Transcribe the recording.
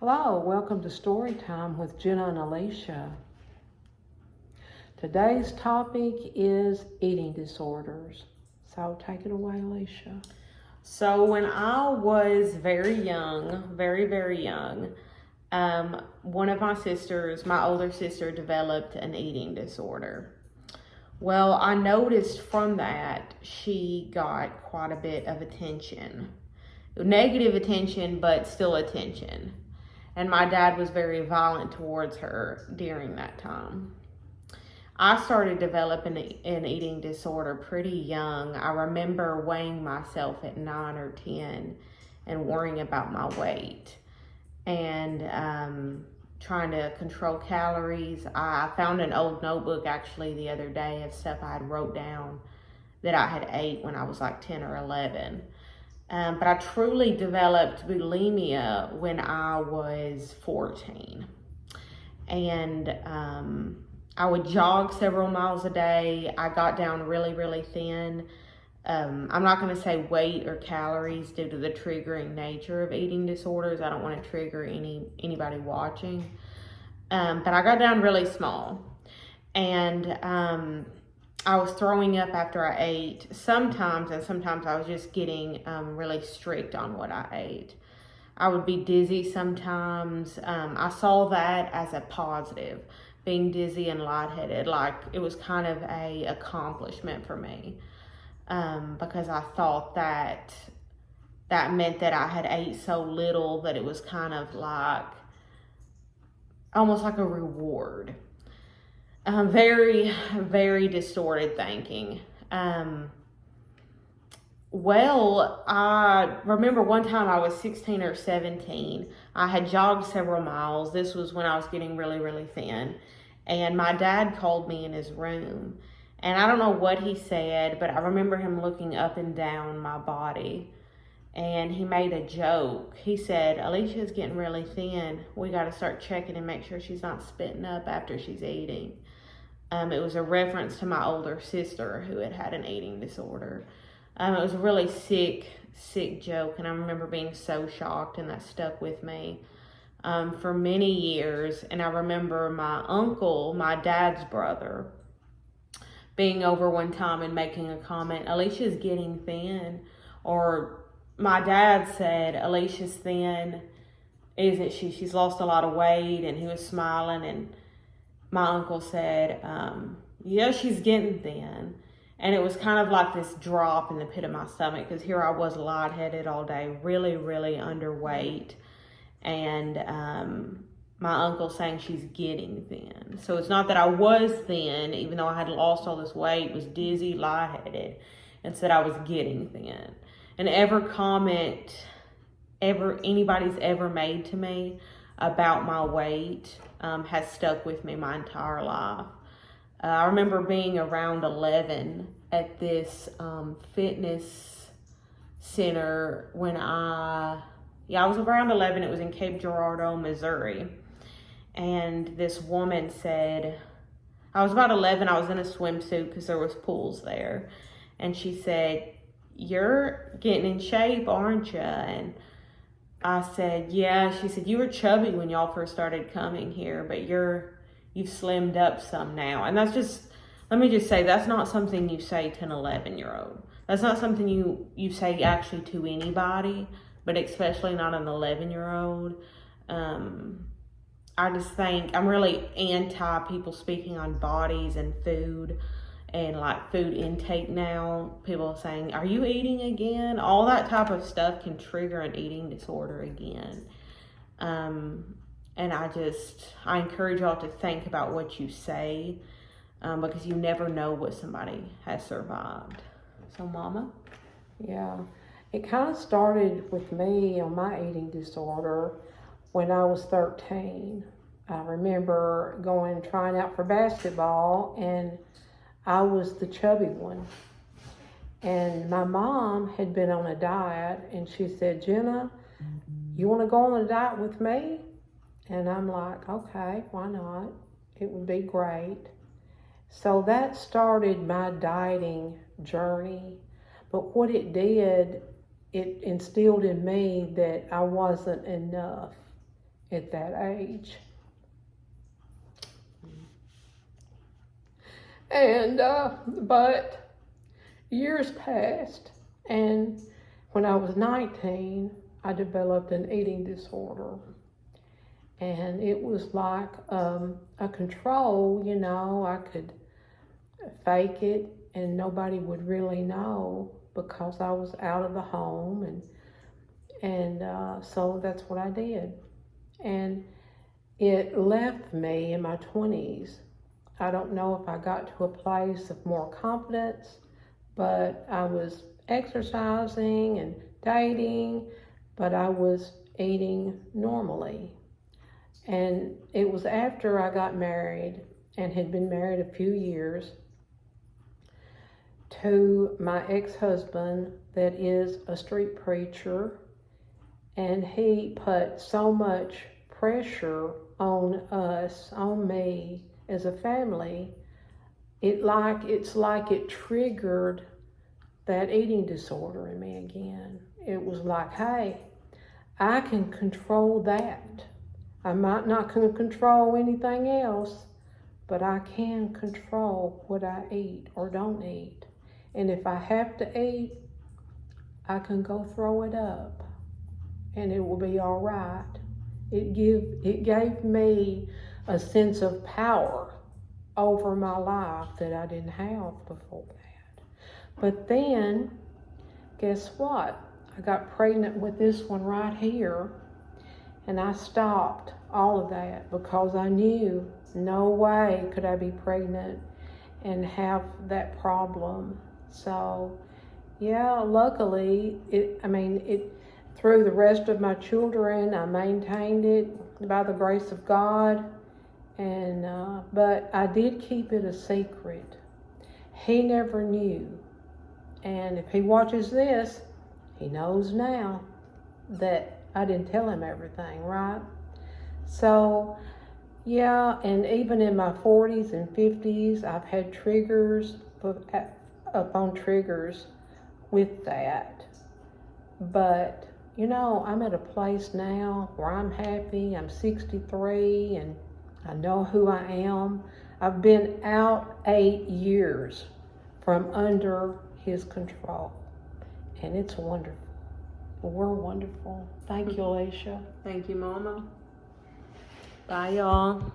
Hello, welcome to Story Time with Jenna and Alicia. Today's topic is eating disorders. So take it away, Alicia. So when I was very young, very young, one of my sisters, my older sister, developed an eating disorder. Well, I noticed from that she got quite a bit of attention. Negative attention, but still attention. And my dad was very violent towards her during that time. I started developing an eating disorder pretty young. I remember weighing myself at 9 or 10 and worrying about my weight and trying to control calories. I found an old notebook actually the other day of stuff I had wrote down that I had ate when I was like 10 or 11. But I truly developed bulimia when I was 14. And I would jog several miles a day. I got down really thin. I'm not going to say weight or calories due to the triggering nature of eating disorders. I don't want to trigger anybody watching. But I got down really small. And I was throwing up after I ate sometimes, and sometimes I was just getting really strict on what I ate. I would be dizzy sometimes. I saw that as a positive, being dizzy and lightheaded, like it was kind of a accomplishment for me, because I thought that meant that I had ate so little that it was kind of like almost like a reward. Very distorted thinking. Well, I remember one time I was 16 or 17. I had jogged several miles. This was when I was getting really thin. And my dad called me in his room. And I don't know what he said, but I remember him looking up and down my body. And he made a joke. He said, "Alicia's getting really thin. We got to start checking and make sure she's not spitting up after she's eating." It was a reference to my older sister who had an eating disorder. It was a really sick joke, and I remember being so shocked, and that stuck with me for many years. And I remember my uncle, my dad's brother, being over one time and making a comment, "Alicia's getting thin," or my dad said, "Alicia's thin, isn't she? She's lost a lot of weight," and he was smiling, and my uncle said, "Yeah, she's getting thin." And it was kind of like this drop in the pit of my stomach, because here I was lightheaded all day, really underweight. And my uncle saying she's getting thin. So it's not that I was thin, even though I had lost all this weight, was dizzy, lightheaded, and said I was getting thin. And every comment anybody's ever made to me about my weight has stuck with me my entire life. I remember being around 11 at this fitness center when I was around 11. It was in Cape Girardeau, Missouri. And this woman said, I was about 11, I was in a swimsuit because there was pools there. And she said, "You're getting in shape, aren't you?" And I said, "Yeah." She said, "You were chubby when y'all first started coming here, but you've slimmed up some now." And that's just, let me just say, that's not something you say to an 11-year-old. That's not something you say actually to anybody, but especially not an 11-year-old. I just think I'm really anti people speaking on bodies and food and like food intake now. People saying, "Are you eating again?" All that type of stuff can trigger an eating disorder again. And I encourage y'all to think about what you say, because you never know what somebody has survived. So, Mama? Yeah, it kind of started with me on my eating disorder when I was 13. I remember trying out for basketball, and I was the chubby one. And my mom had been on a diet, and she said, "Jenna, you want to go on a diet with me?" And I'm like, "Okay, why not? It would be great." So that started my dieting journey. But what it did, it instilled in me that I wasn't enough. at that age. And, but years passed, and when I was 19, I developed an eating disorder. And it was like a control, you know. I could fake it and nobody would really know because I was out of the home, and so that's what I did. And it left me in my 20s. I don't know if I got to a place of more confidence, but I was exercising and dating, but I was eating normally. And it was after I got married and had been married a few years to my ex-husband that is a street preacher, and he put so much pressure on us, on me as a family. It's like it triggered that eating disorder in me again. It was like, hey, I can control that. I might not can control anything else, but I can control what I eat or don't eat. And if I have to eat, I can go throw it up and it will be all right. It gave me a sense of power over my life that I didn't have before that. But then, guess what? I got pregnant with this one right here, and I stopped all of that because I knew no way could I be pregnant and have that problem. So, yeah, luckily, through the rest of my children, I maintained it by the grace of God. And but I did keep it a secret. He never knew. And if he watches this, he knows now that I didn't tell him everything, right? So, yeah, and even in my 40s and 50s, I've had triggers upon triggers with that. But, you know, I'm at a place now where I'm happy. I'm 63 and I know who I am. I've been out 8 years from under his control, and it's wonderful. We're wonderful. Thank you, Alicia. Thank you, Mama. Bye, y'all.